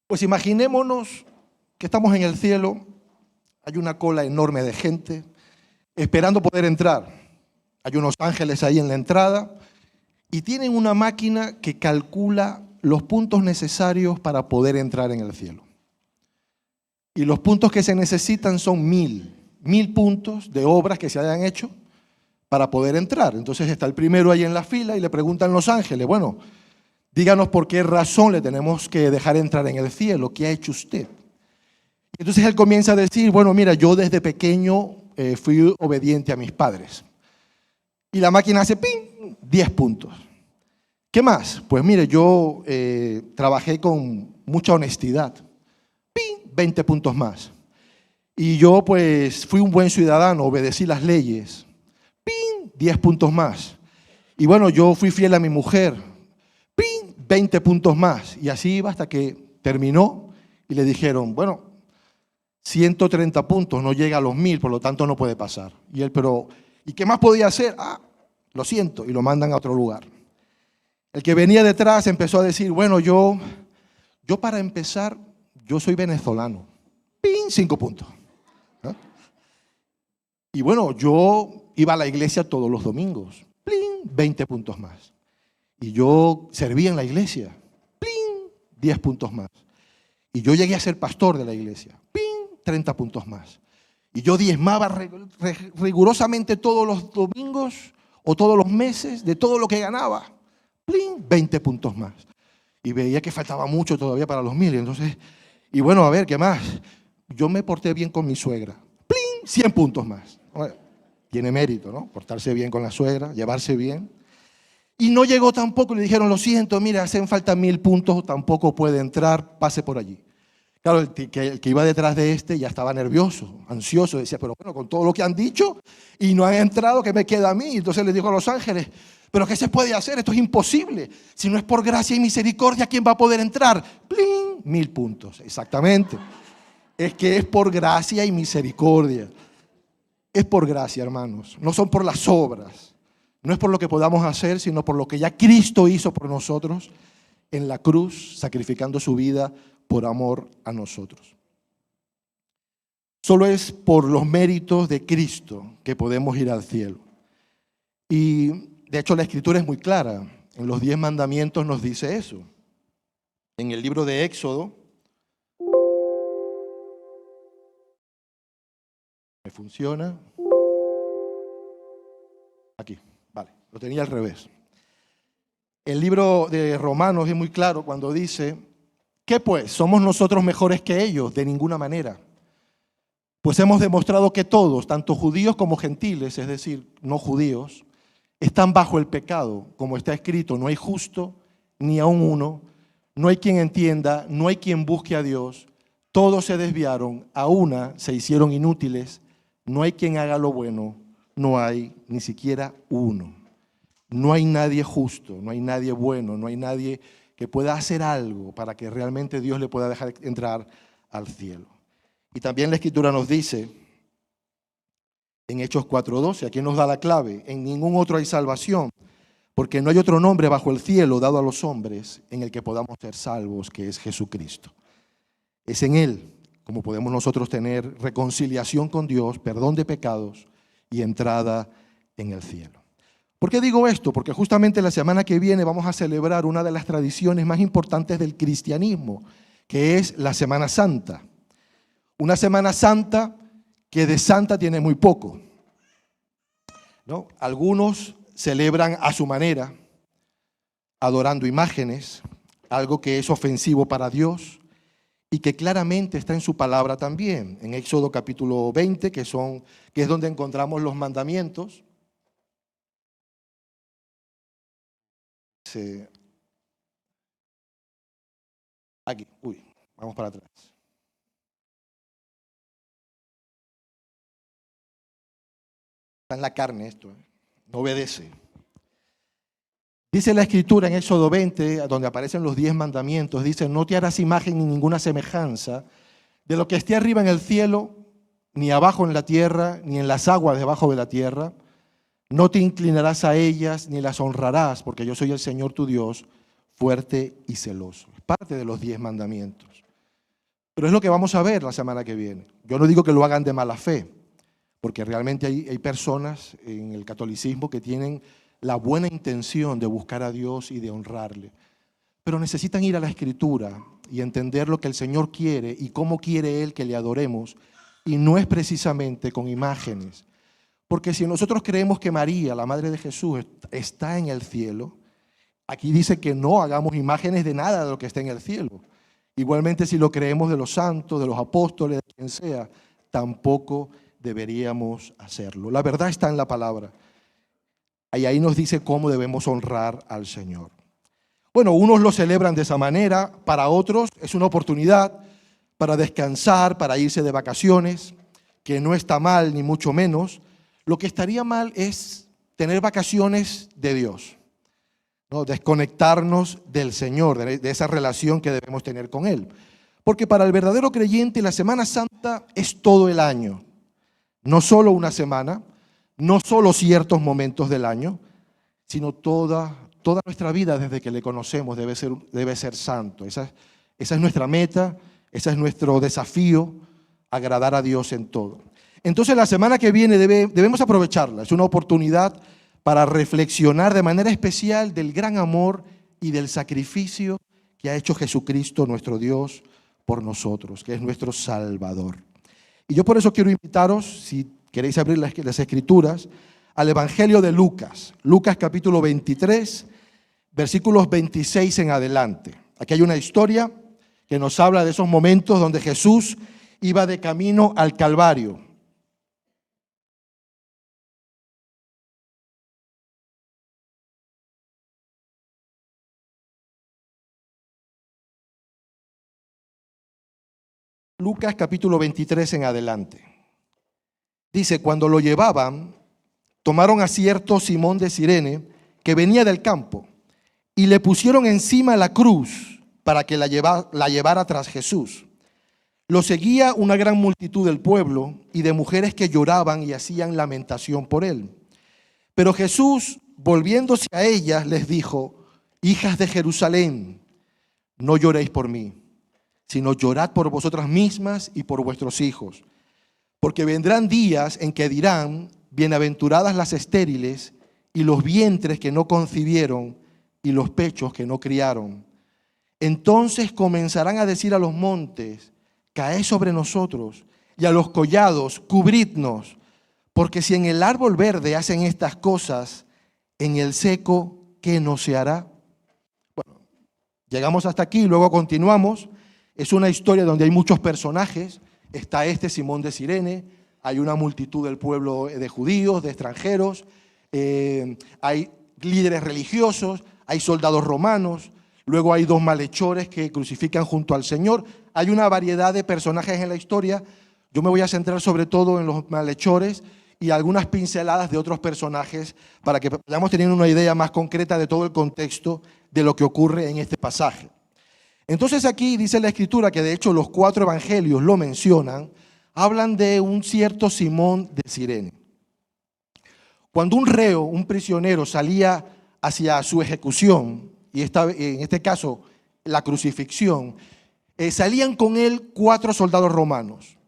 Pues imaginémonos que estamos en el cielo, hay una cola enorme de gente esperando poder entrar. Hay unos ángeles ahí en la entrada y tienen una máquina que calcula los puntos necesarios para poder entrar en el cielo. Y los puntos que se necesitan son 1000 puntos de obras que se hayan hecho para poder entrar. Entonces está el primero ahí en la fila y le preguntan los ángeles, bueno, díganos por qué razón le tenemos que dejar entrar en el cielo, ¿qué ha hecho usted? Y entonces él comienza a decir, bueno, mira, yo desde pequeño fui obediente a mis padres. Y la máquina hace ¡ping! 10 puntos. ¿Qué más? Pues mire, yo trabajé con mucha honestidad. ¡Ping! 20 puntos más. Y yo pues fui un buen ciudadano, obedecí las leyes. ¡Ping! 10 puntos más. Y bueno, yo fui fiel a mi mujer. ¡Ping! 20 puntos más. Y así iba hasta que terminó y le dijeron, bueno, 130 puntos, no llega a los 1000, por lo tanto no puede pasar. Y él, pero, ¿y qué más podía hacer? Ah, lo siento, y lo mandan a otro lugar. El que venía detrás empezó a decir, bueno, yo para empezar, yo soy venezolano. ¡Ping! 5 puntos. ¿Ah? Y bueno, yo iba a la iglesia todos los domingos. ¡Pling! 20 puntos más. Y yo servía en la iglesia. ¡Pling! 10 puntos más. Y yo llegué a ser pastor de la iglesia. ¡Ping! 30 puntos más. Y yo diezmaba rigurosamente todos los domingos o todos los meses de todo lo que ganaba. ¡Pling! 20 puntos más. Y veía que faltaba mucho todavía para los 1000. Entonces, y bueno, a ver, ¿qué más? Yo me porté bien con mi suegra. ¡Pling! 100 puntos más. Bueno, tiene mérito, ¿no? Portarse bien con la suegra, llevarse bien. Y no llegó tampoco, le dijeron, lo siento, mira, hacen falta 1000 puntos, tampoco puede entrar, pase por allí. Claro, el que iba detrás de este ya estaba nervioso, ansioso, decía, pero bueno, con todo lo que han dicho y no han entrado, ¿qué me queda a mí? Entonces le dijo a los ángeles, ¿pero qué se puede hacer? Esto es imposible. Si no es por gracia y misericordia, ¿quién va a poder entrar? ¡Pling! 1000 puntos, exactamente. Es que es por gracia y misericordia. Es por gracia, hermanos, no son por las obras. No es por lo que podamos hacer, sino por lo que ya Cristo hizo por nosotros en la cruz, sacrificando su vida por amor a nosotros. Solo es por los méritos de Cristo que podemos ir al cielo. Y de hecho la Escritura es muy clara. En los 10 mandamientos nos dice eso. En el libro de Éxodo, ¿me funciona? Aquí, vale, lo tenía al revés. El libro de Romanos es muy claro cuando dice, ¿qué pues? ¿Somos nosotros mejores que ellos? De ninguna manera. Pues hemos demostrado que todos, tanto judíos como gentiles, es decir, no judíos, están bajo el pecado, como está escrito, no hay justo ni aun uno, no hay quien entienda, no hay quien busque a Dios, todos se desviaron, a una se hicieron inútiles, no hay quien haga lo bueno, no hay ni siquiera uno. No hay nadie justo, no hay nadie bueno, no hay nadie que pueda hacer algo para que realmente Dios le pueda dejar entrar al cielo. Y también la Escritura nos dice, en Hechos 4:12, aquí nos da la clave, en ningún otro hay salvación, porque no hay otro nombre bajo el cielo dado a los hombres en el que podamos ser salvos, que es Jesucristo. Es en Él como podemos nosotros tener reconciliación con Dios, perdón de pecados y entrada en el cielo. ¿Por qué digo esto? Porque justamente la semana que viene vamos a celebrar una de las tradiciones más importantes del cristianismo, que es la Semana Santa. Una Semana Santa que de santa tiene muy poco, ¿no? Algunos celebran a su manera, adorando imágenes, algo que es ofensivo para Dios y que claramente está en su palabra también. En Éxodo capítulo 20, que es donde encontramos los mandamientos. Aquí, vamos para atrás. Está en la carne esto, no obedece. Dice la Escritura en Éxodo 20, donde aparecen los 10 mandamientos, dice, no te harás imagen ni ninguna semejanza de lo que esté arriba en el cielo, ni abajo en la tierra, ni en las aguas debajo de la tierra. No te inclinarás a ellas, ni las honrarás, porque yo soy el Señor tu Dios, fuerte y celoso. Es parte de los 10 mandamientos. Pero es lo que vamos a ver la semana que viene. Yo no digo que lo hagan de mala fe, porque realmente hay personas en el catolicismo que tienen la buena intención de buscar a Dios y de honrarle. Pero necesitan ir a la Escritura y entender lo que el Señor quiere y cómo quiere Él que le adoremos. Y no es precisamente con imágenes. Porque si nosotros creemos que María, la Madre de Jesús, está en el cielo, aquí dice que no hagamos imágenes de nada de lo que está en el cielo. Igualmente, si lo creemos de los santos, de los apóstoles, de quien sea, tampoco deberíamos hacerlo. La verdad está en la palabra. Y ahí nos dice cómo debemos honrar al Señor. Bueno, unos lo celebran de esa manera, para otros es una oportunidad para descansar, para irse de vacaciones, que no está mal ni mucho menos. Lo que estaría mal es tener vacaciones de Dios, ¿no? Desconectarnos del Señor, de esa relación que debemos tener con Él. Porque para el verdadero creyente la Semana Santa es todo el año, no solo una semana, no solo ciertos momentos del año, sino toda nuestra vida desde que le conocemos debe ser santo. Esa es nuestra meta, ese es nuestro desafío, agradar a Dios en todo. Entonces la semana que viene debemos aprovecharla, es una oportunidad para reflexionar de manera especial del gran amor y del sacrificio que ha hecho Jesucristo, nuestro Dios, por nosotros, que es nuestro Salvador. Y yo por eso quiero invitaros, si queréis abrir las Escrituras, al Evangelio de Lucas, Lucas capítulo 23, versículos 26 en adelante. Aquí hay una historia que nos habla de esos momentos donde Jesús iba de camino al Calvario. Lucas capítulo 23 en adelante. Dice, cuando lo llevaban, tomaron a cierto Simón de Cirene, que venía del campo, y le pusieron encima la cruz para que la llevara tras Jesús. Lo seguía una gran multitud del pueblo y de mujeres que lloraban y hacían lamentación por él. Pero Jesús, volviéndose a ellas, les dijo, hijas de Jerusalén, no lloréis por mí, sino llorad por vosotras mismas y por vuestros hijos. Porque vendrán días en que dirán, bienaventuradas las estériles y los vientres que no concibieron y los pechos que no criaron. Entonces comenzarán a decir a los montes, caed sobre nosotros, y a los collados, cubridnos, porque si en el árbol verde hacen estas cosas, en el seco, ¿qué no se hará? Bueno, llegamos hasta aquí, luego continuamos. Es una historia donde hay muchos personajes. Está Simón de Cirene, hay una multitud del pueblo de judíos, de extranjeros, hay líderes religiosos, hay soldados romanos, luego hay dos malhechores que crucifican junto al Señor. Hay una variedad de personajes en la historia. Yo me voy a centrar sobre todo en los malhechores y algunas pinceladas de otros personajes para que podamos tener una idea más concreta de todo el contexto de lo que ocurre en este pasaje. Entonces aquí dice la Escritura que de hecho los 4 evangelios lo mencionan, hablan de un cierto Simón de Cirene. Cuando un reo, un prisionero salía hacia su ejecución, y en este caso la crucifixión, salían con él 4 soldados romanos.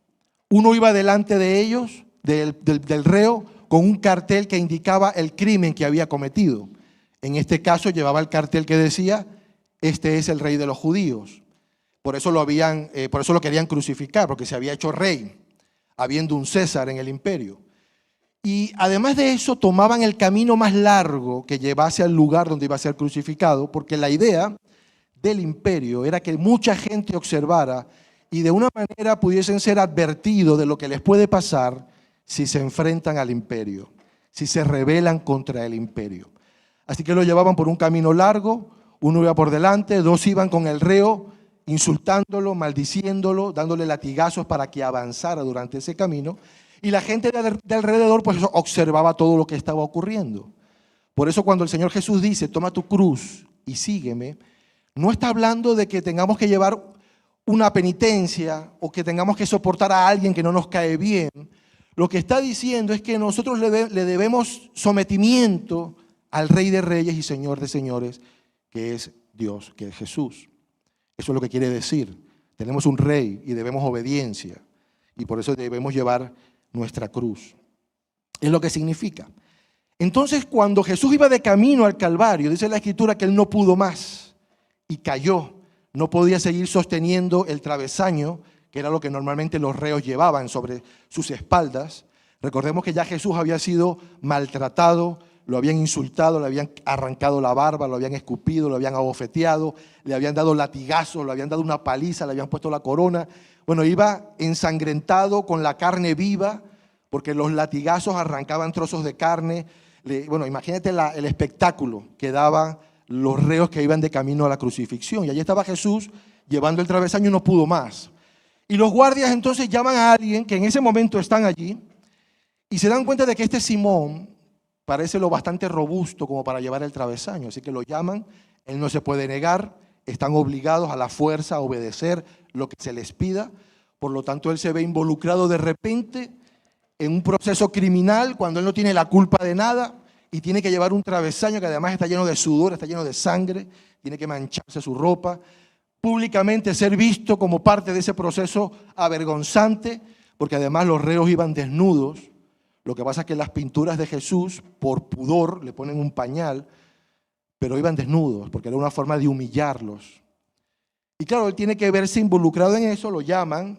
Uno iba delante de ellos, del reo, con un cartel que indicaba el crimen que había cometido. En este caso llevaba el cartel que decía, este es el rey de los judíos. Por eso lo querían crucificar, porque se había hecho rey, habiendo un César en el imperio. Y además de eso, tomaban el camino más largo que llevase al lugar donde iba a ser crucificado, porque la idea del imperio era que mucha gente observara y de una manera pudiesen ser advertidos de lo que les puede pasar si se enfrentan al imperio, si se rebelan contra el imperio. Así que lo llevaban por un camino largo. Uno iba por delante, 2 iban con el reo, insultándolo, maldiciéndolo, dándole latigazos para que avanzara durante ese camino. Y la gente de alrededor pues observaba todo lo que estaba ocurriendo. Por eso cuando el Señor Jesús dice, toma tu cruz y sígueme, no está hablando de que tengamos que llevar una penitencia o que tengamos que soportar a alguien que no nos cae bien. Lo que está diciendo es que nosotros le debemos sometimiento al Rey de Reyes y Señor de Señores, que es Dios, que es Jesús. Eso es lo que quiere decir. Tenemos un rey y debemos obediencia. Y por eso debemos llevar nuestra cruz. Es lo que significa. Entonces, cuando Jesús iba de camino al Calvario, dice la Escritura que él no pudo más y cayó. No podía seguir sosteniendo el travesaño, que era lo que normalmente los reos llevaban sobre sus espaldas. Recordemos que ya Jesús había sido maltratado, lo habían insultado, le habían arrancado la barba, lo habían escupido, lo habían abofeteado, le habían dado latigazos, le habían dado una paliza, le habían puesto la corona. Bueno, iba ensangrentado con la carne viva, porque los latigazos arrancaban trozos de carne. Bueno, imagínate el espectáculo que daban los reos que iban de camino a la crucifixión. Y allí estaba Jesús llevando el travesaño y no pudo más. Y los guardias entonces llaman a alguien que en ese momento están allí y se dan cuenta de que este Simón parece lo bastante robusto como para llevar el travesaño. Así que lo llaman, él no se puede negar, están obligados a la fuerza a obedecer lo que se les pida. Por lo tanto, él se ve involucrado de repente en un proceso criminal cuando él no tiene la culpa de nada y tiene que llevar un travesaño que además está lleno de sudor, está lleno de sangre, tiene que mancharse su ropa, públicamente ser visto como parte de ese proceso avergonzante, porque además los reos iban desnudos. Lo que pasa es que las pinturas de Jesús, por pudor, le ponen un pañal, pero iban desnudos, porque era una forma de humillarlos. Y claro, él tiene que verse involucrado en eso, lo llaman,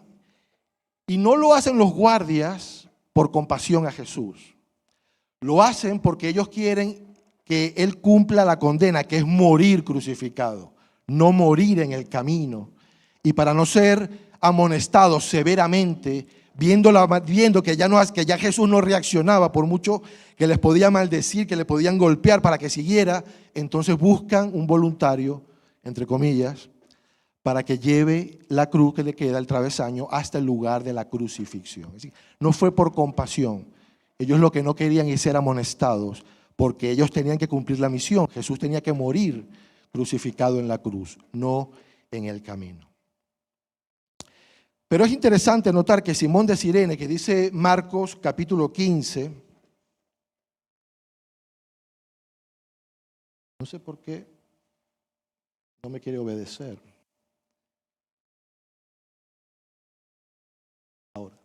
y no lo hacen los guardias por compasión a Jesús. Lo hacen porque ellos quieren que él cumpla la condena, que es morir crucificado, no morir en el camino. Y para no ser amonestados severamente, viendo que ya Jesús no reaccionaba, por mucho que les podía maldecir, que le podían golpear para que siguiera, entonces buscan un voluntario, entre comillas, para que lleve la cruz que le queda, el travesaño, hasta el lugar de la crucifixión. Es decir, no fue por compasión. Ellos lo que no querían es ser amonestados, porque ellos tenían que cumplir la misión. Jesús tenía que morir crucificado en la cruz, no en el camino. Pero es interesante notar que Simón de Cirene, que dice Marcos capítulo 15, no sé por qué no me quiere obedecer. Ahora,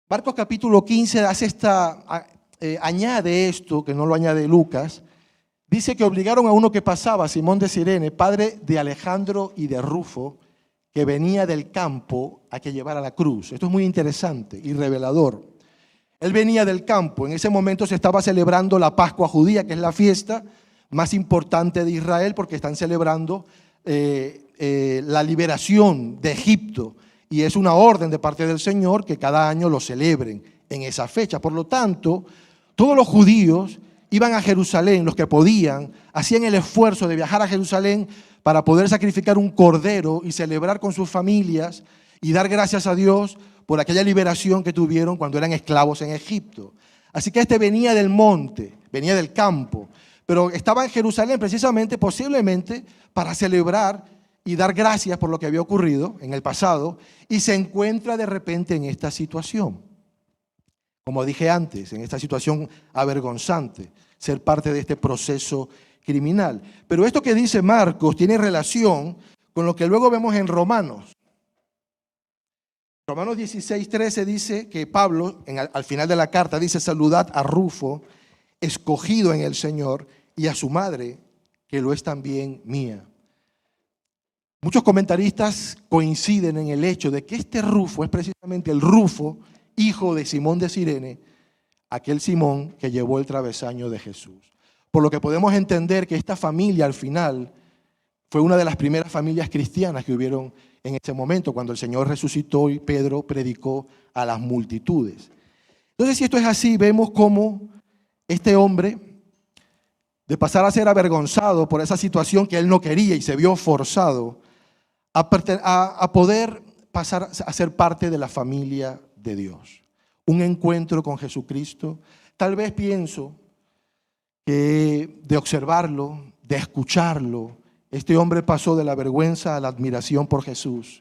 Marcos capítulo 15 añade esto, que no lo añade Lucas. Dice que obligaron a uno que pasaba, Simón de Cirene, padre de Alejandro y de Rufo, que venía del campo, a que llevara la cruz. Esto es muy interesante y revelador. Él venía del campo. En ese momento se estaba celebrando la Pascua judía, que es la fiesta más importante de Israel, porque están celebrando la liberación de Egipto. Y es una orden de parte del Señor que cada año lo celebren en esa fecha. Por lo tanto, todos los judíos iban a Jerusalén, los que podían, hacían el esfuerzo de viajar a Jerusalén para poder sacrificar un cordero y celebrar con sus familias y dar gracias a Dios por aquella liberación que tuvieron cuando eran esclavos en Egipto. Así que este venía del monte, venía del campo, pero estaba en Jerusalén precisamente, posiblemente, para celebrar y dar gracias por lo que había ocurrido en el pasado, y se encuentra de repente en esta situación. Como dije antes, en esta situación avergonzante, ser parte de este proceso criminal. Pero esto que dice Marcos tiene relación con lo que luego vemos en Romanos. Romanos 16:13 dice que Pablo, al final de la carta, dice: saludad a Rufo, escogido en el Señor, y a su madre, que lo es también mía. Muchos comentaristas coinciden en el hecho de que este Rufo es precisamente el Rufo, hijo de Simón de Cirene, aquel Simón que llevó el travesaño de Jesús. Por lo que podemos entender que esta familia al final fue una de las primeras familias cristianas que hubieron en ese momento, cuando el Señor resucitó y Pedro predicó a las multitudes. Entonces, si esto es así, vemos cómo este hombre, de pasar a ser avergonzado por esa situación que él no quería y se vio forzado a poder pasar a ser parte de la familia de Dios. Un encuentro con Jesucristo. Tal vez pienso que de observarlo, de escucharlo, este hombre pasó de la vergüenza a la admiración por Jesús,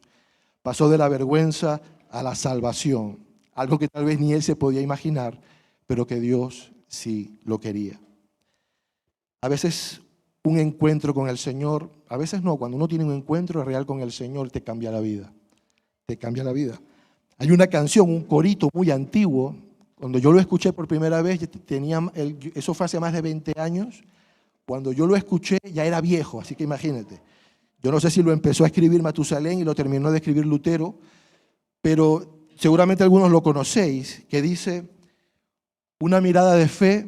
pasó de la vergüenza a la salvación, algo que tal vez ni él se podía imaginar, pero que Dios sí lo quería. A veces un encuentro con el Señor, A veces no, cuando uno tiene un encuentro real con el Señor, te cambia la vida. Te cambia la vida. Hay una canción, un corito muy antiguo. Cuando yo lo escuché por primera vez, eso fue hace más de 20 años. Cuando yo lo escuché ya era viejo, así que imagínate. Yo no sé si lo empezó a escribir Matusalén y lo terminó de escribir Lutero, pero seguramente algunos lo conocéis, que dice, una mirada de fe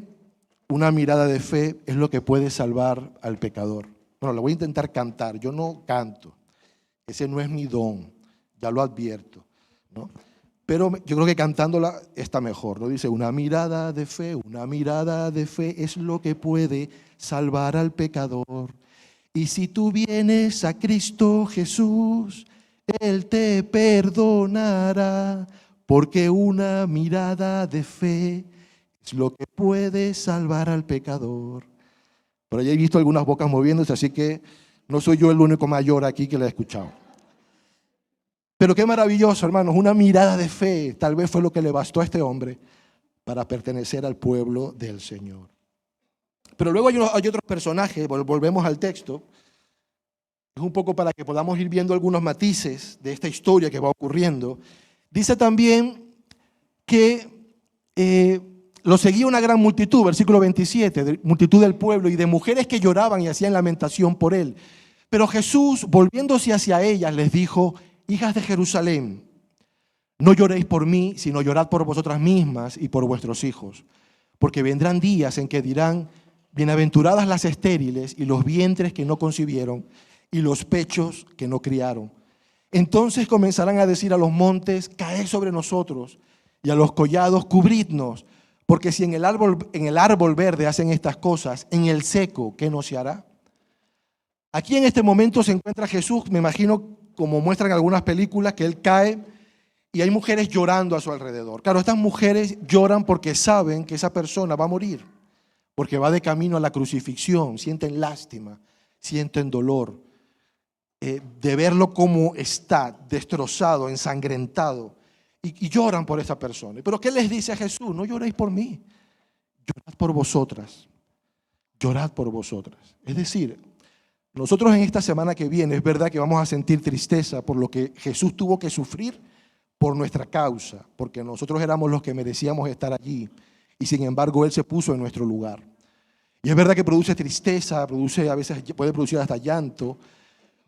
es lo que puede salvar al pecador. Bueno, lo voy a intentar cantar, yo no canto, ese no es mi don, ya lo advierto, ¿no? Pero yo creo que cantándola está mejor, ¿no? Dice, una mirada de fe es lo que puede salvar al pecador. Y si tú vienes a Cristo Jesús, Él te perdonará, porque una mirada de fe es lo que puede salvar al pecador. Por ahí he visto algunas bocas moviéndose, así que no soy yo el único mayor aquí que la he escuchado. Pero qué maravilloso, hermanos, una mirada de fe tal vez fue lo que le bastó a este hombre para pertenecer al pueblo del Señor. Pero luego hay otros personajes, volvemos al texto, es un poco para que podamos ir viendo algunos matices de esta historia que va ocurriendo. Dice también que lo seguía una gran multitud, versículo 27, multitud del pueblo y de mujeres que lloraban y hacían lamentación por él. Pero Jesús, volviéndose hacia ellas, les dijo, hijas de Jerusalén, no lloréis por mí, sino llorad por vosotras mismas y por vuestros hijos. Porque vendrán días en que dirán, bienaventuradas las estériles y los vientres que no concibieron y los pechos que no criaron. Entonces comenzarán a decir a los montes, caed sobre nosotros, y a los collados, cubridnos. Porque si en el árbol verde hacen estas cosas, en el seco, ¿qué no se hará? Aquí en este momento se encuentra Jesús, me imagino, como muestran algunas películas, que él cae y hay mujeres llorando a su alrededor. Claro, estas mujeres lloran porque saben que esa persona va a morir, porque va de camino a la crucifixión, sienten lástima, sienten dolor de verlo como está, destrozado, ensangrentado, y lloran por esa persona. Pero ¿qué les dice a Jesús? No lloréis por mí, llorad por vosotras, llorad por vosotras. Es decir, nosotros en esta semana que viene es verdad que vamos a sentir tristeza por lo que Jesús tuvo que sufrir por nuestra causa, porque nosotros éramos los que merecíamos estar allí y sin embargo Él se puso en nuestro lugar. Y es verdad que produce tristeza, a veces puede producir hasta llanto,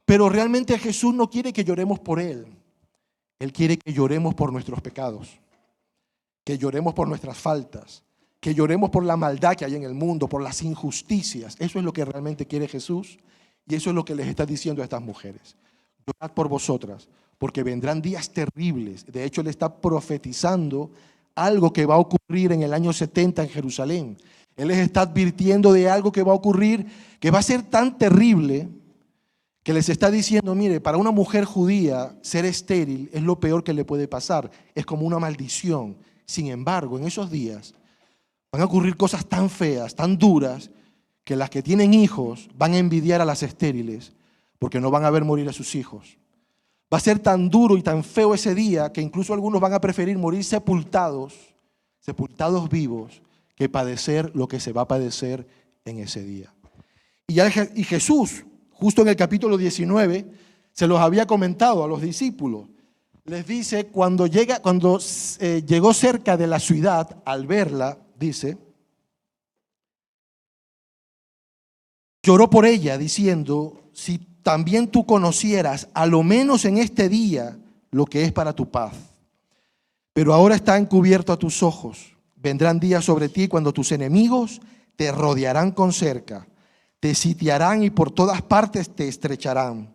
pero realmente Jesús no quiere que lloremos por Él. Él quiere que lloremos por nuestros pecados, que lloremos por nuestras faltas, que lloremos por la maldad que hay en el mundo, por las injusticias. Eso es lo que realmente quiere Jesús. Y eso es lo que les está diciendo a estas mujeres. Llorad por vosotras, porque vendrán días terribles. De hecho, Él está profetizando algo que va a ocurrir en el año 70 en Jerusalén. Él les está advirtiendo de algo que va a ocurrir, que va a ser tan terrible, que les está diciendo, mire, para una mujer judía ser estéril es lo peor que le puede pasar. Es como una maldición. Sin embargo, en esos días van a ocurrir cosas tan feas, tan duras, que las que tienen hijos van a envidiar a las estériles porque no van a ver morir a sus hijos. Va a ser tan duro y tan feo ese día que incluso algunos van a preferir morir sepultados vivos, que padecer lo que se va a padecer en ese día. Y Jesús, justo en el capítulo 19, se los había comentado a los discípulos. Les dice, cuando llegó cerca de la ciudad, al verla, dice, lloró por ella diciendo, si también tú conocieras, a lo menos en este día, lo que es para tu paz. Pero ahora está encubierto a tus ojos. Vendrán días sobre ti cuando tus enemigos te rodearán con cerca, te sitiarán y por todas partes te estrecharán.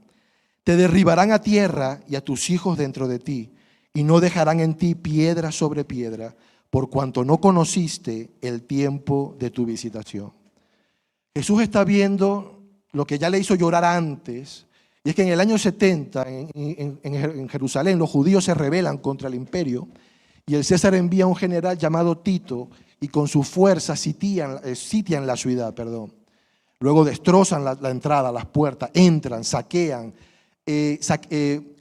Te derribarán a tierra y a tus hijos dentro de ti, y no dejarán en ti piedra sobre piedra, por cuanto no conociste el tiempo de tu visitación. Jesús está viendo lo que ya le hizo llorar antes, y es que en el año 70 en Jerusalén los judíos se rebelan contra el imperio y el César envía a un general llamado Tito y con su fuerza sitian la ciudad. Luego destrozan la entrada, las puertas, entran, saquean,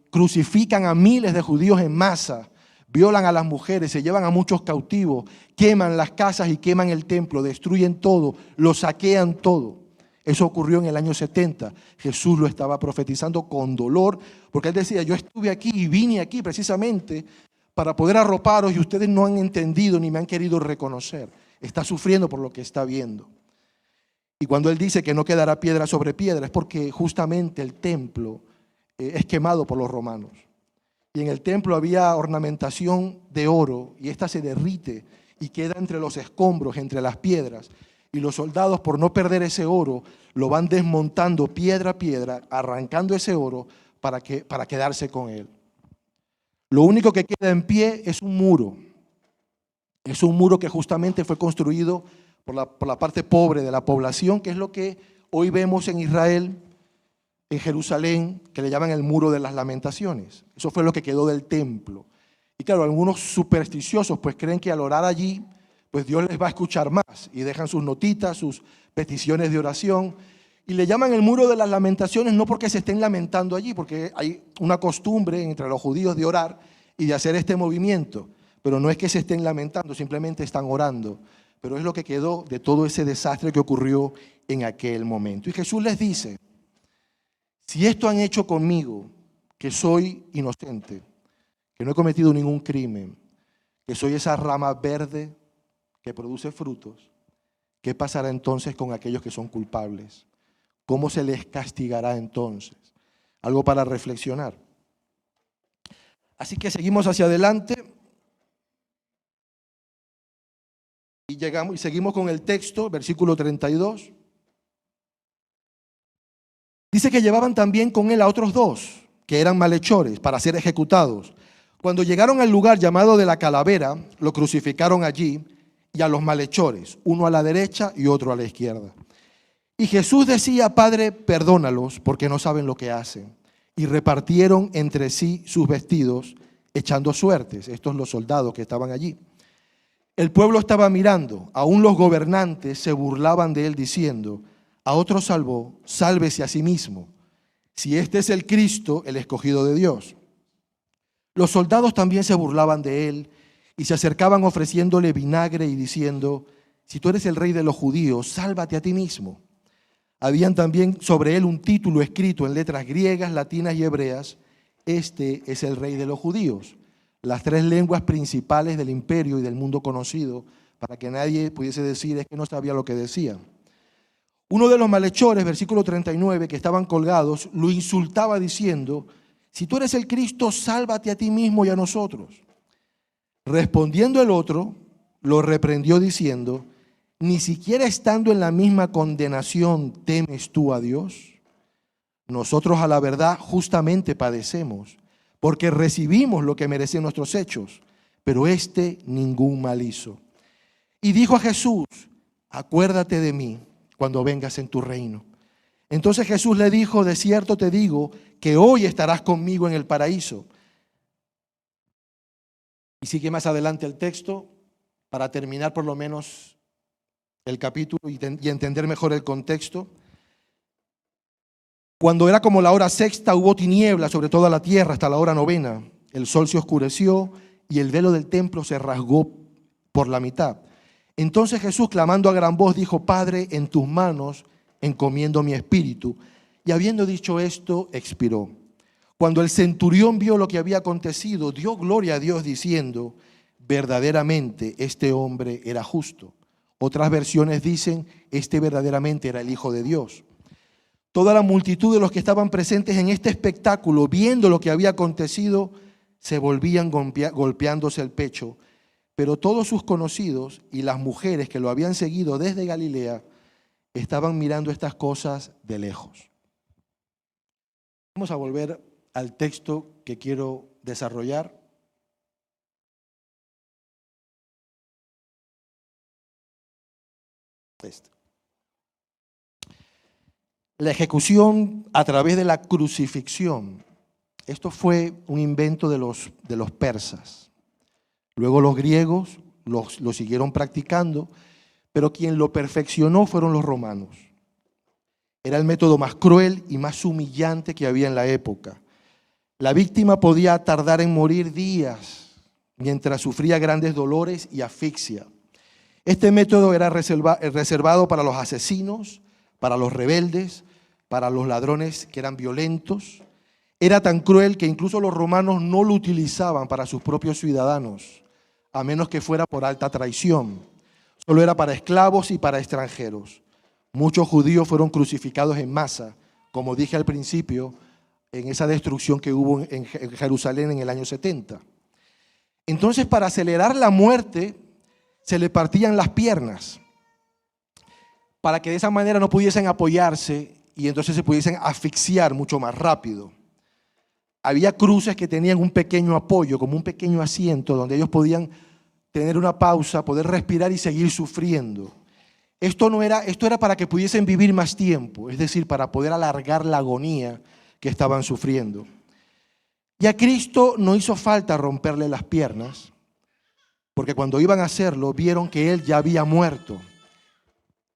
crucifican a miles de judíos en masa, violan a las mujeres, se llevan a muchos cautivos, queman las casas y queman el templo, destruyen todo, lo saquean todo. Eso ocurrió en el año 70. Jesús lo estaba profetizando con dolor, porque él decía, yo estuve aquí y vine aquí precisamente para poder arroparos y ustedes no han entendido ni me han querido reconocer. Está sufriendo por lo que está viendo. Y cuando él dice que no quedará piedra sobre piedra es porque justamente el templo es quemado por los romanos. Y en el templo había ornamentación de oro y esta se derrite y queda entre los escombros, entre las piedras. Y los soldados, por no perder ese oro, lo van desmontando piedra a piedra, arrancando ese oro para quedarse con él. Lo único que queda en pie es un muro. Es un muro que justamente fue construido por la parte pobre de la población, que es lo que hoy vemos en Israel, en Jerusalén, que le llaman el Muro de las Lamentaciones. Eso fue lo que quedó del templo. Y claro, algunos supersticiosos pues creen que al orar allí, pues Dios les va a escuchar más y dejan sus notitas, sus peticiones de oración. Y le llaman el Muro de las Lamentaciones no porque se estén lamentando allí, porque hay una costumbre entre los judíos de orar y de hacer este movimiento. Pero no es que se estén lamentando, simplemente están orando. Pero es lo que quedó de todo ese desastre que ocurrió en aquel momento. Y Jesús les dice, si esto han hecho conmigo, que soy inocente, que no he cometido ningún crimen, que soy esa rama verde que produce frutos, ¿qué pasará entonces con aquellos que son culpables? ¿Cómo se les castigará entonces? Algo para reflexionar. Así que seguimos hacia adelante y seguimos con el texto, versículo 32. Dice que llevaban también con él a otros dos, que eran malhechores, para ser ejecutados. Cuando llegaron al lugar llamado de la Calavera, lo crucificaron allí y a los malhechores, uno a la derecha y otro a la izquierda. Y Jesús decía, Padre, perdónalos, porque no saben lo que hacen. Y repartieron entre sí sus vestidos, echando suertes, estos los soldados que estaban allí. El pueblo estaba mirando, aún los gobernantes se burlaban de él diciendo, a otro salvó, sálvese a sí mismo, si este es el Cristo, el escogido de Dios. Los soldados también se burlaban de él y se acercaban ofreciéndole vinagre y diciendo, si tú eres el rey de los judíos, sálvate a ti mismo. Habían también sobre él un título escrito en letras griegas, latinas y hebreas, este es el rey de los judíos. Las tres lenguas principales del imperio y del mundo conocido, para que nadie pudiese decir es que no sabía lo que decían. Uno de los malhechores, versículo 39, que estaban colgados, lo insultaba diciendo, si tú eres el Cristo, sálvate a ti mismo y a nosotros. Respondiendo el otro, lo reprendió diciendo, ni siquiera estando en la misma condenación temes tú a Dios. Nosotros a la verdad justamente padecemos, porque recibimos lo que merecen nuestros hechos, pero éste ningún mal hizo. Y dijo a Jesús, acuérdate de mí cuando vengas en tu reino. Entonces Jesús le dijo, de cierto te digo, que hoy estarás conmigo en el paraíso. Y sigue más adelante el texto, para terminar por lo menos el capítulo y entender mejor el contexto. Cuando era como la hora sexta, hubo tinieblas sobre toda la tierra hasta la hora novena. El sol se oscureció y el velo del templo se rasgó por la mitad. Entonces Jesús, clamando a gran voz, dijo, Padre, en tus manos encomiendo mi espíritu. Y habiendo dicho esto, expiró. Cuando el centurión vio lo que había acontecido, dio gloria a Dios diciendo, verdaderamente este hombre era justo. Otras versiones dicen, este verdaderamente era el Hijo de Dios. Toda la multitud de los que estaban presentes en este espectáculo, viendo lo que había acontecido, se volvían golpeándose el pecho. Pero todos sus conocidos y las mujeres que lo habían seguido desde Galilea estaban mirando estas cosas de lejos. Vamos a volver al texto que quiero desarrollar. La ejecución a través de la crucifixión. Esto fue un invento de los persas. Luego los griegos lo siguieron practicando, pero quien lo perfeccionó fueron los romanos. Era el método más cruel y más humillante que había en la época. La víctima podía tardar en morir días mientras sufría grandes dolores y asfixia. Este método era reservado para los asesinos, para los rebeldes, para los ladrones que eran violentos. Era tan cruel que incluso los romanos no lo utilizaban para sus propios ciudadanos, a menos que fuera por alta traición. Solo era para esclavos y para extranjeros. Muchos judíos fueron crucificados en masa, como dije al principio, en esa destrucción que hubo en Jerusalén en el año 70. Entonces, para acelerar la muerte, se le partían las piernas, para que de esa manera no pudiesen apoyarse y entonces se pudiesen asfixiar mucho más rápido. Había cruces que tenían un pequeño apoyo, como un pequeño asiento, donde ellos podían tener una pausa, poder respirar y seguir sufriendo. Esto era para que pudiesen vivir más tiempo, es decir, para poder alargar la agonía que estaban sufriendo. Y a Cristo no hizo falta romperle las piernas, porque cuando iban a hacerlo, vieron que Él ya había muerto.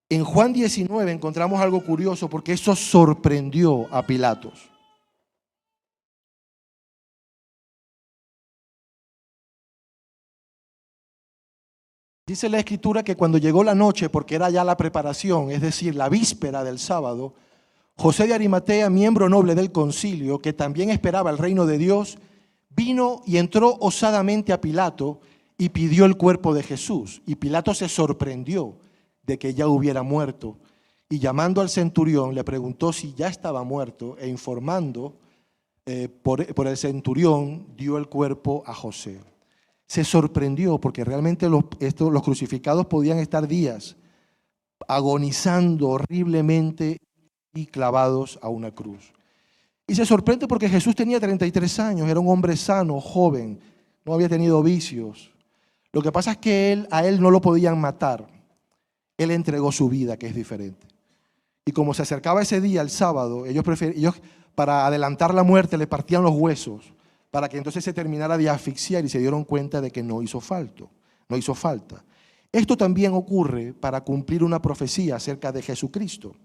En Juan 19 encontramos algo curioso, porque eso sorprendió a Pilatos. Dice la Escritura que cuando llegó la noche, porque era ya la preparación, es decir, la víspera del sábado, José de Arimatea, miembro noble del concilio, que también esperaba el reino de Dios, vino y entró osadamente a Pilato y pidió el cuerpo de Jesús. Y Pilato se sorprendió de que ya hubiera muerto. Y llamando al centurión, le preguntó si ya estaba muerto, e informando por el centurión, dio el cuerpo a José. Se sorprendió porque realmente los crucificados podían estar días agonizando horriblemente y clavados a una cruz. Y se sorprende porque Jesús tenía 33 años, era un hombre sano, joven, no había tenido vicios. Lo que pasa es que a él no lo podían matar. Él entregó su vida, que es diferente. Y como se acercaba ese día, el sábado, ellos para adelantar la muerte le partían los huesos, para que entonces se terminara de asfixiar, y se dieron cuenta de que no hizo falta. Esto también ocurre para cumplir una profecía acerca de Jesucristo.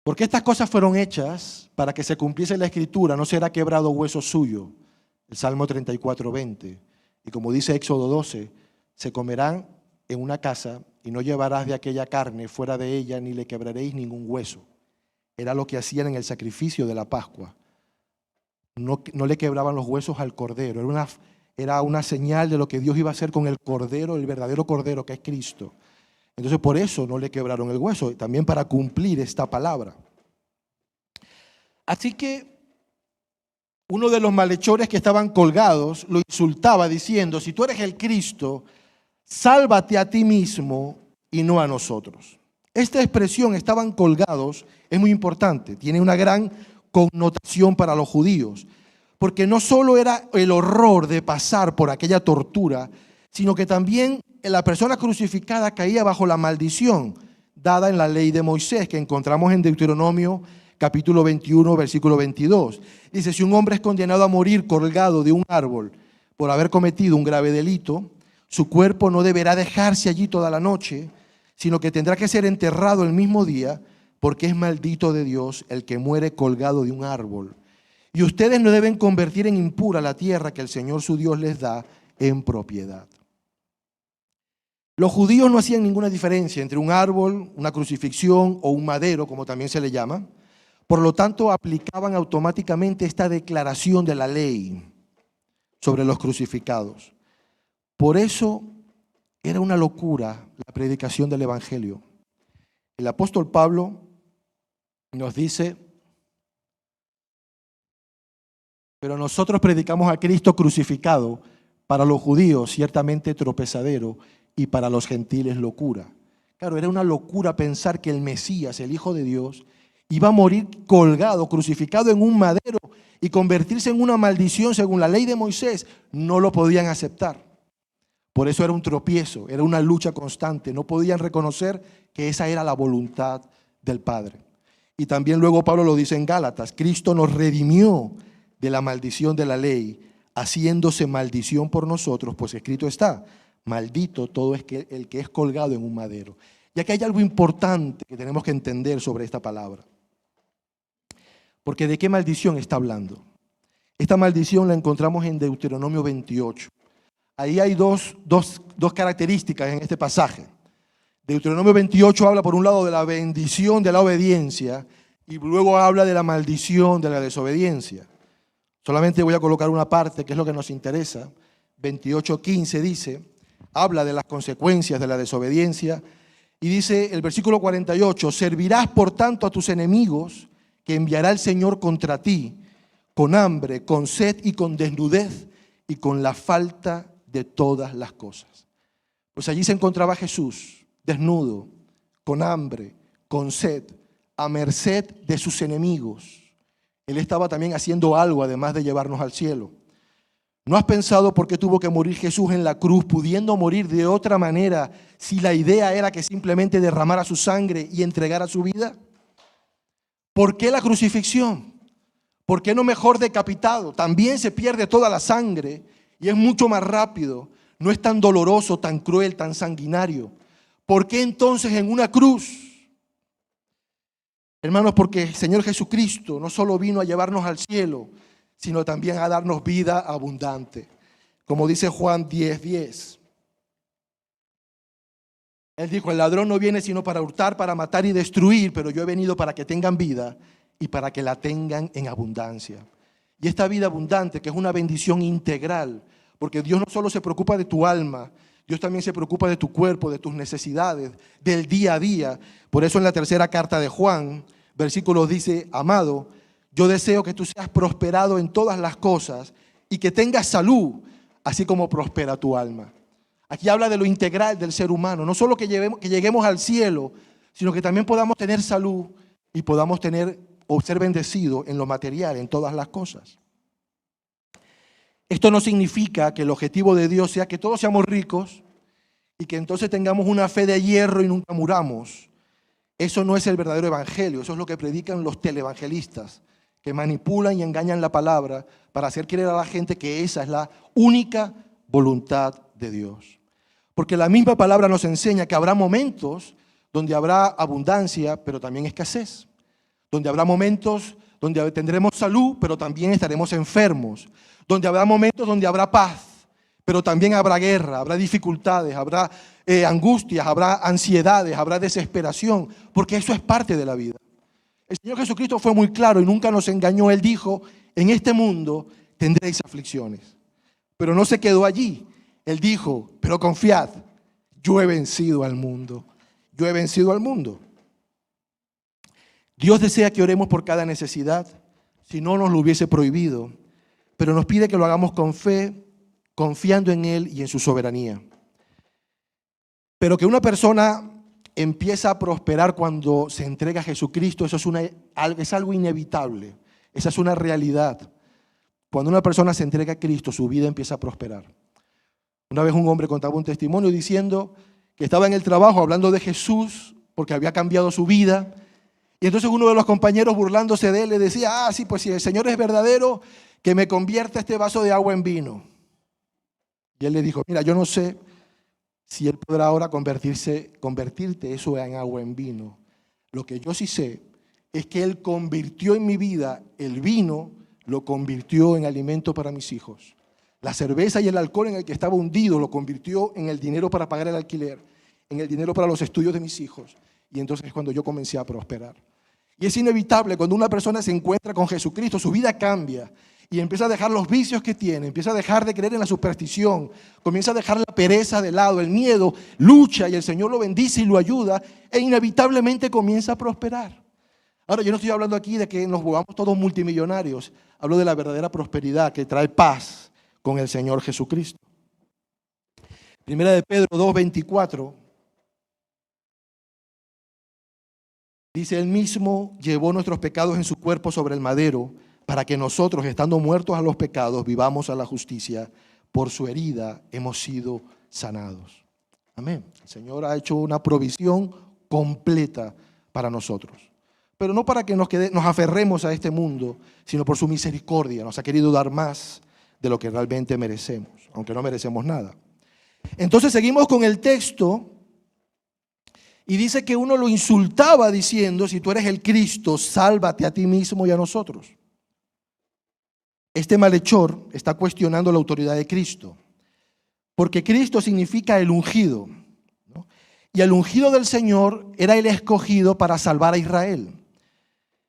Porque estas cosas fueron hechas para que se cumpliese la Escritura: no será quebrado hueso suyo. El Salmo 34:20. Y como dice Éxodo 12, se comerán en una casa y no llevarás de aquella carne fuera de ella, ni le quebraréis ningún hueso. Era lo que hacían en el sacrificio de la Pascua. No le quebraban los huesos al cordero. Era una señal de lo que Dios iba a hacer con el cordero, el verdadero cordero, que es Cristo. Entonces por eso no le quebraron el hueso, también para cumplir esta palabra. Así que uno de los malhechores que estaban colgados lo insultaba diciendo: si tú eres el Cristo, sálvate a ti mismo y no a nosotros. Esta expresión, estaban colgados, es muy importante, tiene una gran connotación para los judíos, porque no solo era el horror de pasar por aquella tortura, sino que también la persona crucificada caía bajo la maldición dada en la ley de Moisés, que encontramos en Deuteronomio capítulo 21, versículo 22. Dice: si un hombre es condenado a morir colgado de un árbol por haber cometido un grave delito, su cuerpo no deberá dejarse allí toda la noche, sino que tendrá que ser enterrado el mismo día, porque es maldito de Dios el que muere colgado de un árbol. Y ustedes no deben convertir en impura la tierra que el Señor su Dios les da en propiedad. Los judíos no hacían ninguna diferencia entre un árbol, una crucifixión o un madero, como también se le llama. Por lo tanto, aplicaban automáticamente esta declaración de la ley sobre los crucificados. Por eso era una locura la predicación del Evangelio. El apóstol Pablo nos dice: pero nosotros predicamos a Cristo crucificado, para los judíos ciertamente tropezadero y para los gentiles locura. Claro, era una locura pensar que el Mesías, el Hijo de Dios, iba a morir colgado, crucificado en un madero y convertirse en una maldición según la ley de Moisés. No lo podían aceptar. Por eso era un tropiezo, era una lucha constante. No podían reconocer que esa era la voluntad del Padre. Y también luego Pablo lo dice en Gálatas: Cristo nos redimió de la maldición de la ley, haciéndose maldición por nosotros, pues escrito está: maldito todo el que es colgado en un madero. Y aquí hay algo importante que tenemos que entender sobre esta palabra. Porque ¿de qué maldición está hablando? Esta maldición la encontramos en Deuteronomio 28. Ahí hay dos características en este pasaje. Deuteronomio 28 habla por un lado de la bendición de la obediencia y luego habla de la maldición de la desobediencia. Solamente voy a colocar una parte que es lo que nos interesa. 28:15 dice, habla de las consecuencias de la desobediencia y dice el versículo 48, servirás por tanto a tus enemigos que enviará el Señor contra ti, con hambre, con sed y con desnudez y con la falta de todas las cosas. Pues allí se encontraba Jesús, desnudo, con hambre, con sed, a merced de sus enemigos. Él estaba también haciendo algo además de llevarnos al cielo. ¿No has pensado por qué tuvo que morir Jesús en la cruz, pudiendo morir de otra manera, si la idea era que simplemente derramara su sangre y entregara su vida? ¿Por qué la crucifixión? ¿Por qué no mejor decapitado? También se pierde toda la sangre y es mucho más rápido. No es tan doloroso, tan cruel, tan sanguinario. ¿Por qué entonces en una cruz? Hermanos, porque el Señor Jesucristo no solo vino a llevarnos al cielo, sino también a darnos vida abundante. Como dice Juan 10:10. Él dijo, el ladrón no viene sino para hurtar, para matar y destruir, pero yo he venido para que tengan vida y para que la tengan en abundancia. Y esta vida abundante, que es una bendición integral, porque Dios no solo se preocupa de tu alma, Dios también se preocupa de tu cuerpo, de tus necesidades, del día a día. Por eso en la tercera carta de Juan, versículos dice, amado, yo deseo que tú seas prosperado en todas las cosas y que tengas salud, así como prospera tu alma. Aquí habla de lo integral del ser humano, no solo que lleguemos al cielo, sino que también podamos tener salud y podamos tener o ser bendecidos en lo material, en todas las cosas. Esto no significa que el objetivo de Dios sea que todos seamos ricos y que entonces tengamos una fe de hierro y nunca muramos. Eso no es el verdadero evangelio, eso es lo que predican los televangelistas, que manipulan y engañan la palabra para hacer creer a la gente que esa es la única voluntad de Dios. Porque la misma palabra nos enseña que habrá momentos donde habrá abundancia, pero también escasez. Donde habrá momentos donde tendremos salud, pero también estaremos enfermos. Donde habrá momentos donde habrá paz, pero también habrá guerra, habrá dificultades, habrá angustias, habrá ansiedades, habrá desesperación, porque eso es parte de la vida. El Señor Jesucristo fue muy claro y nunca nos engañó. Él dijo, en este mundo tendréis aflicciones. Pero no se quedó allí. Él dijo, pero confiad, yo he vencido al mundo. Yo he vencido al mundo. Dios desea que oremos por cada necesidad, si no nos lo hubiese prohibido, pero nos pide que lo hagamos con fe, confiando en Él y en su soberanía. Pero que una persona empieza a prosperar cuando se entrega a Jesucristo, eso es algo inevitable, esa es una realidad. Cuando una persona se entrega a Cristo, su vida empieza a prosperar. Una vez un hombre contaba un testimonio diciendo que estaba en el trabajo hablando de Jesús porque había cambiado su vida. Y entonces uno de los compañeros, burlándose de él, le decía, sí, pues si el Señor es verdadero, que me convierta este vaso de agua en vino. Y él le dijo, mira, yo no sé si Él podrá ahora convertirte eso en agua en vino. Lo que yo sí sé es que Él convirtió en mi vida el vino, lo convirtió en alimento para mis hijos. La cerveza y el alcohol en el que estaba hundido lo convirtió en el dinero para pagar el alquiler, en el dinero para los estudios de mis hijos. Y entonces es cuando yo comencé a prosperar. Y es inevitable, cuando una persona se encuentra con Jesucristo, su vida cambia y empieza a dejar los vicios que tiene, empieza a dejar de creer en la superstición, comienza a dejar la pereza de lado, el miedo, lucha y el Señor lo bendice y lo ayuda e inevitablemente comienza a prosperar. Ahora, yo no estoy hablando aquí de que nos volvamos todos multimillonarios, hablo de la verdadera prosperidad que trae paz con el Señor Jesucristo. Primera de Pedro 2:24 dice, Él mismo llevó nuestros pecados en su cuerpo sobre el madero, para que nosotros, estando muertos a los pecados, vivamos a la justicia. Por su herida hemos sido sanados. Amén. El Señor ha hecho una provisión completa para nosotros. Pero no para que nos aferremos a este mundo, sino por su misericordia. Nos ha querido dar más de lo que realmente merecemos, aunque no merecemos nada. Entonces seguimos con el texto y dice que uno lo insultaba diciendo, si tú eres el Cristo, sálvate a ti mismo y a nosotros. Este malhechor está cuestionando la autoridad de Cristo. porque Cristo significa el ungido, ¿no? Y el ungido del Señor era el escogido para salvar a Israel.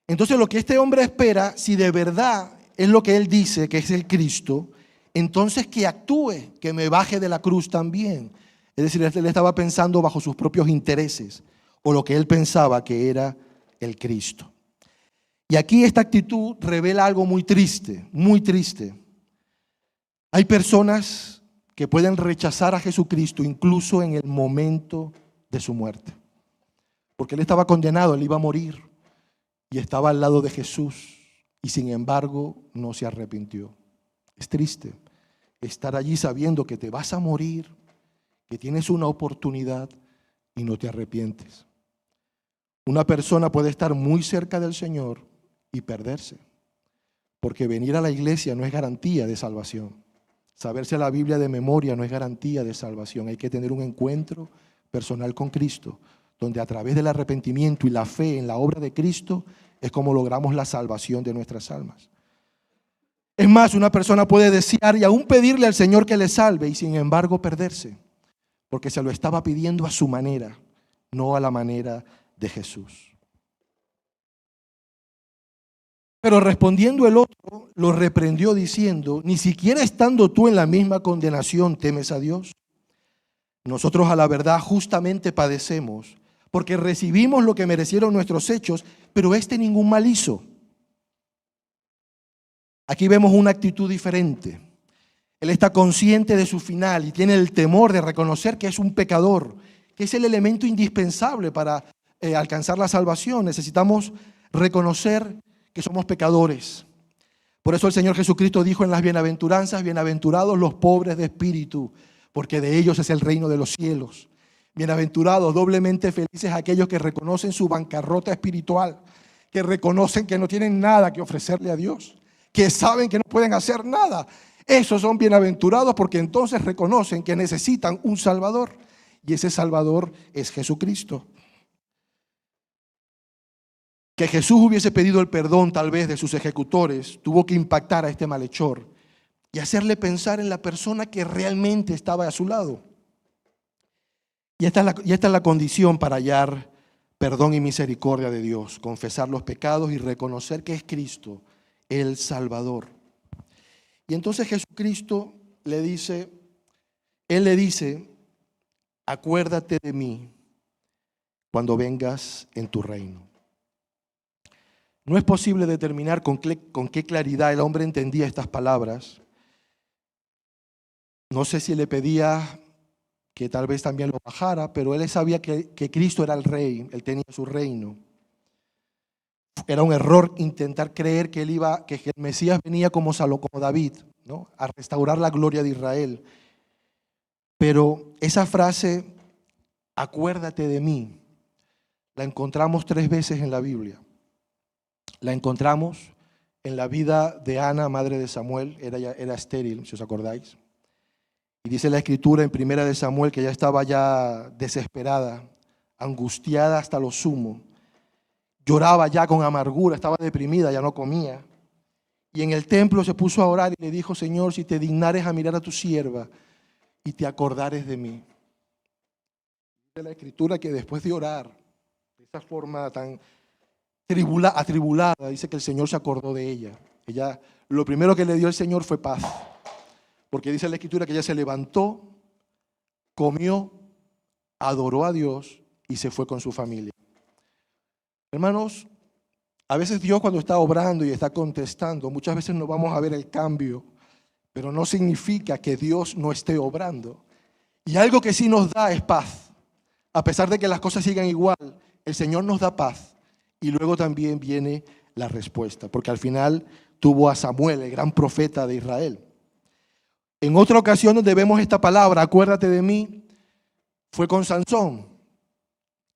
Entonces lo que este hombre espera, si de verdad es lo que él dice, que es el Cristo, entonces que actúe, que me baje de la cruz también. Es decir, él estaba pensando bajo sus propios intereses, o lo que él pensaba que era el Cristo. Y aquí esta actitud revela algo muy triste, muy triste. Hay personas que pueden rechazar a Jesucristo incluso en el momento de su muerte. Porque él estaba condenado, él iba a morir y estaba al lado de Jesús y sin embargo no se arrepintió. Es triste estar allí sabiendo que te vas a morir, que tienes una oportunidad y no te arrepientes. Una persona puede estar muy cerca del Señor y perderse, porque venir a la iglesia no es garantía de salvación. Saberse la Biblia de memoria no es garantía de salvación. Hay que tener un encuentro personal con Cristo, donde a través del arrepentimiento y la fe en la obra de Cristo es como logramos la salvación de nuestras almas. Es más, una persona puede desear y aún pedirle al Señor que le salve y sin embargo perderse, porque se lo estaba pidiendo a su manera, no a la manera de Jesús. Pero respondiendo el otro, lo reprendió diciendo: ni siquiera estando tú en la misma condenación temes a Dios. Nosotros a la verdad justamente padecemos, porque recibimos lo que merecieron nuestros hechos, pero este ningún mal hizo. Aquí vemos una actitud diferente. Él está consciente de su final y tiene el temor de reconocer que es un pecador, que es el elemento indispensable para alcanzar la salvación. Necesitamos reconocer que somos pecadores. Por eso el Señor Jesucristo dijo en las bienaventuranzas: bienaventurados los pobres de espíritu, porque de ellos es el reino de los cielos. Bienaventurados, doblemente felices aquellos que reconocen su bancarrota espiritual, que reconocen que no tienen nada que ofrecerle a Dios, que saben que no pueden hacer nada. Esos son bienaventurados porque entonces reconocen que necesitan un Salvador, y ese Salvador es Jesucristo. Que Jesús hubiese pedido el perdón tal vez de sus ejecutores tuvo que impactar a este malhechor y hacerle pensar en la persona que realmente estaba a su lado. Y esta es la condición para hallar perdón y misericordia de Dios: confesar los pecados y reconocer que es Cristo el Salvador. Y entonces Jesucristo le dice, Él le dice: acuérdate de mí cuando vengas en tu reino. No es posible determinar con qué claridad el hombre entendía estas palabras. No sé si le pedía que tal vez también lo bajara, pero él sabía que Cristo era el rey, él tenía su reino. Era un error intentar creer que el Mesías venía como David, ¿no?, a restaurar la gloria de Israel. Pero esa frase, acuérdate de mí, la encontramos 3 veces en la Biblia. La encontramos en la vida de Ana, madre de Samuel. Era estéril, si os acordáis. Y dice la Escritura en 1 de Samuel que ella estaba ya desesperada, angustiada hasta lo sumo. Lloraba ya con amargura, estaba deprimida, ya no comía. Y en el templo se puso a orar y le dijo: Señor, si te dignares a mirar a tu sierva y te acordares de mí. Dice la Escritura que después de orar de esa forma tan atribulada, dice que el Señor se acordó de ella. Lo primero que le dio el Señor fue paz, porque dice la Escritura que ella se levantó, comió, adoró a Dios y se fue con su familia. Hermanos, a veces Dios, cuando está obrando y está contestando, muchas veces no vamos a ver el cambio, pero no significa que Dios no esté obrando. Y algo que sí nos da es paz. A pesar de que las cosas sigan igual, el Señor nos da paz. Y luego también viene la respuesta, porque al final tuvo a Samuel, el gran profeta de Israel. En otra ocasión donde vemos esta palabra, acuérdate de mí, fue con Sansón.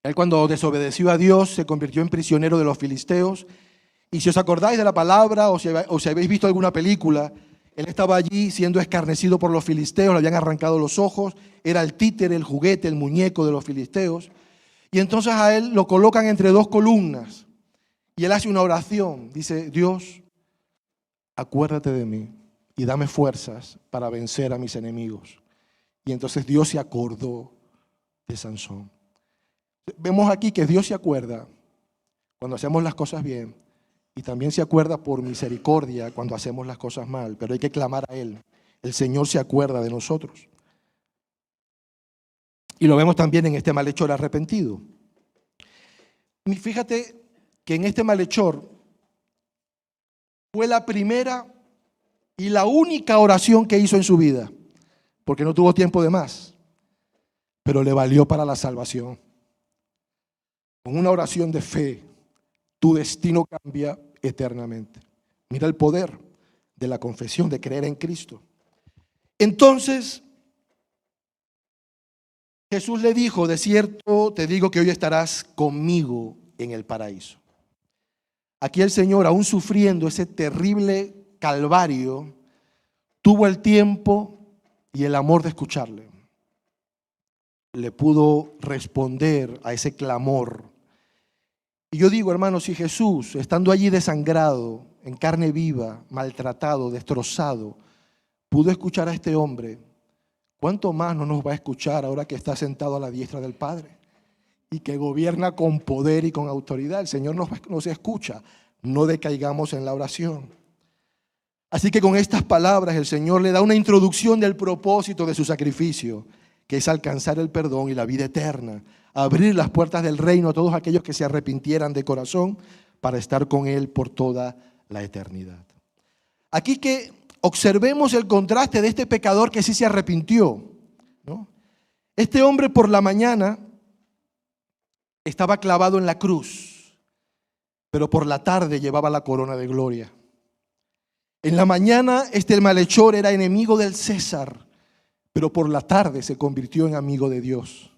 Él, cuando desobedeció a Dios, se convirtió en prisionero de los filisteos. Y si os acordáis de la palabra, o si habéis visto alguna película, él estaba allí siendo escarnecido por los filisteos, le habían arrancado los ojos, era el títere, el juguete, el muñeco de los filisteos. Y entonces a él lo colocan entre 2 columnas y él hace una oración. Dice: Dios, acuérdate de mí y dame fuerzas para vencer a mis enemigos. Y entonces Dios se acordó de Sansón. Vemos aquí que Dios se acuerda cuando hacemos las cosas bien y también se acuerda por misericordia cuando hacemos las cosas mal, pero hay que clamar a Él. El Señor se acuerda de nosotros. Y lo vemos también en este malhechor arrepentido. Y fíjate que en este malhechor fue la primera y la única oración que hizo en su vida, porque no tuvo tiempo de más, pero le valió para la salvación. Con una oración de fe, tu destino cambia eternamente. Mira el poder de la confesión, de creer en Cristo. Entonces, Jesús le dijo, de cierto te digo que hoy estarás conmigo en el paraíso. Aquí el Señor, aún sufriendo ese terrible calvario, tuvo el tiempo y el amor de escucharle. Le pudo responder a ese clamor. Y yo digo, hermanos, si Jesús, estando allí desangrado, en carne viva, maltratado, destrozado, pudo escuchar a este hombre, ¿cuánto más no nos va a escuchar ahora que está sentado a la diestra del Padre y que gobierna con poder y con autoridad? El Señor nos escucha. No decaigamos en la oración. Así que con estas palabras el Señor le da una introducción del propósito de su sacrificio, que es alcanzar el perdón y la vida eterna, abrir las puertas del reino a todos aquellos que se arrepintieran de corazón para estar con Él por toda la eternidad. Aquí que observemos el contraste de este pecador que sí se arrepintió, ¿no? Este hombre por la mañana estaba clavado en la cruz, pero por la tarde llevaba la corona de gloria. En la mañana el malhechor era enemigo del César, pero por la tarde se convirtió en amigo de Dios.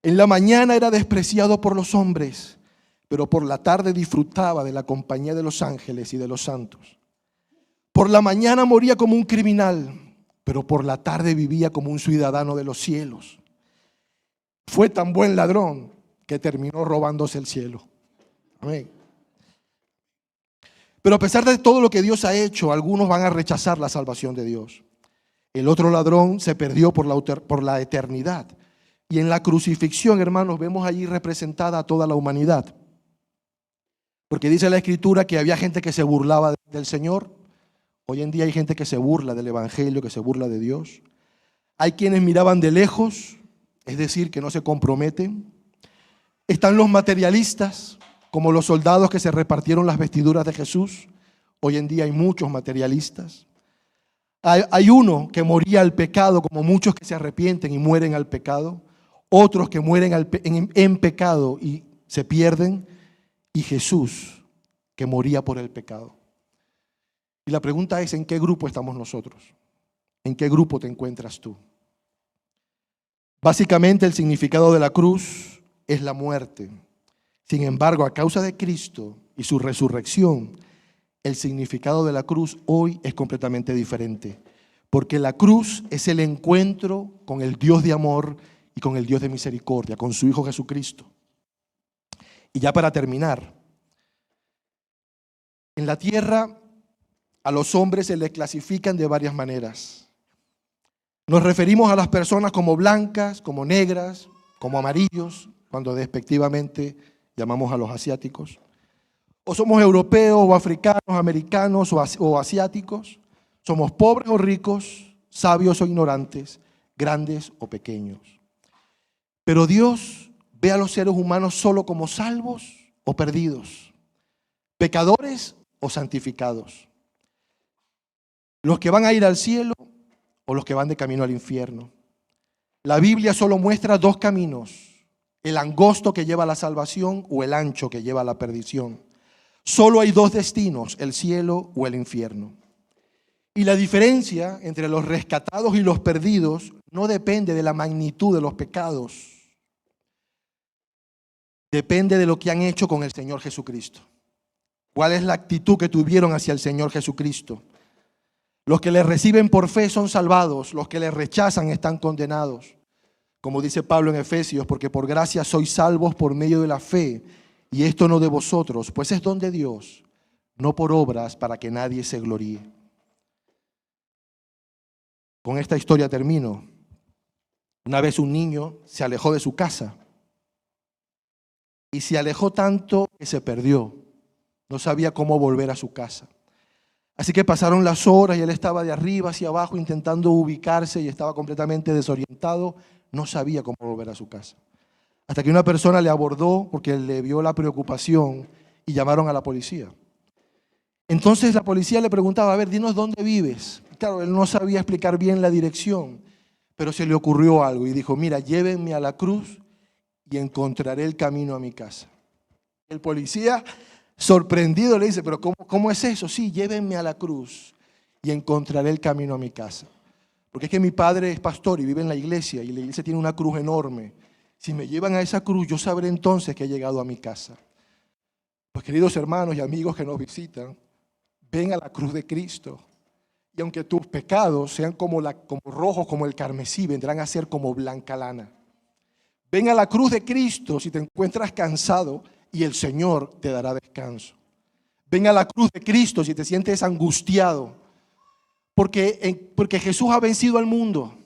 En la mañana era despreciado por los hombres, pero por la tarde disfrutaba de la compañía de los ángeles y de los santos. Por la mañana moría como un criminal, pero por la tarde vivía como un ciudadano de los cielos. Fue tan buen ladrón que terminó robándose el cielo. Amén. Pero a pesar de todo lo que Dios ha hecho, algunos van a rechazar la salvación de Dios. El otro ladrón se perdió por la eternidad. Y en la crucifixión, hermanos, vemos allí representada a toda la humanidad. Porque dice la Escritura que había gente que se burlaba del Señor. Hoy en día hay gente que se burla del Evangelio, que se burla de Dios. Hay quienes miraban de lejos, es decir, que no se comprometen. Están los materialistas, como los soldados que se repartieron las vestiduras de Jesús. Hoy en día hay muchos materialistas. Hay uno que moría al pecado, como muchos que se arrepienten y mueren al pecado. Otros que mueren en pecado y se pierden. Y Jesús, que moría por el pecado. Y la pregunta es, ¿en qué grupo estamos nosotros? ¿En qué grupo te encuentras tú? Básicamente el significado de la cruz es la muerte. Sin embargo, a causa de Cristo y su resurrección, el significado de la cruz hoy es completamente diferente. Porque la cruz es el encuentro con el Dios de amor y con el Dios de misericordia, con su Hijo Jesucristo. Y ya para terminar, en la tierra a los hombres se les clasifican de varias maneras. Nos referimos a las personas como blancas, como negras, como amarillos, cuando despectivamente llamamos a los asiáticos. O somos europeos o africanos, americanos o asiáticos. Somos pobres o ricos, sabios o ignorantes, grandes o pequeños. Pero Dios ve a los seres humanos solo como salvos o perdidos, pecadores o santificados, los que van a ir al cielo o los que van de camino al infierno. La Biblia solo muestra dos caminos, el angosto que lleva a la salvación o el ancho que lleva a la perdición. Solo hay dos destinos, el cielo o el infierno. Y la diferencia entre los rescatados y los perdidos no depende de la magnitud de los pecados. Depende de lo que han hecho con el Señor Jesucristo. ¿Cuál es la actitud que tuvieron hacia el Señor Jesucristo? Los que le reciben por fe son salvados, los que le rechazan están condenados. Como dice Pablo en Efesios, porque por gracia sois salvos por medio de la fe, y esto no de vosotros, pues es don de Dios, no por obras para que nadie se gloríe. Con esta historia termino. Una vez un niño se alejó de su casa y se alejó tanto que se perdió. No sabía cómo volver a su casa. Así que pasaron las horas y él estaba de arriba hacia abajo intentando ubicarse y estaba completamente desorientado. No sabía cómo volver a su casa. Hasta que una persona le abordó porque le vio la preocupación y llamaron a la policía. Entonces la policía le preguntaba, a ver, dinos dónde vives. Claro, él no sabía explicar bien la dirección, pero se le ocurrió algo y dijo, mira, llévenme a la cruz y encontraré el camino a mi casa. El policía, sorprendido, le dice, pero ¿cómo es eso? Sí, llévenme a la cruz y encontraré el camino a mi casa. Porque es que mi padre es pastor y vive en la iglesia y la iglesia tiene una cruz enorme. Si me llevan a esa cruz, yo sabré entonces que he llegado a mi casa. Pues queridos hermanos y amigos que nos visitan, ven a la cruz de Cristo. Y aunque tus pecados sean como rojos como el carmesí, vendrán a ser como blanca lana. Ven a la cruz de Cristo si te encuentras cansado y el Señor te dará descanso. Ven a la cruz de Cristo si te sientes angustiado, porque Jesús ha vencido al mundo.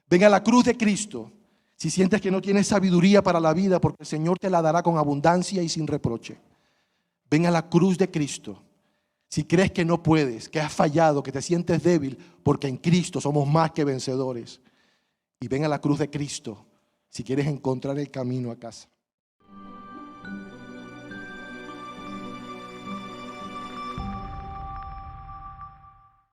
Ven a la cruz de Cristo si sientes que no tienes sabiduría para la vida, porque el Señor te la dará con abundancia y sin reproche. Ven a la cruz de Cristo si crees que no puedes, que has fallado, que te sientes débil, porque en Cristo somos más que vencedores. Y ven a la cruz de Cristo si quieres encontrar el camino a casa.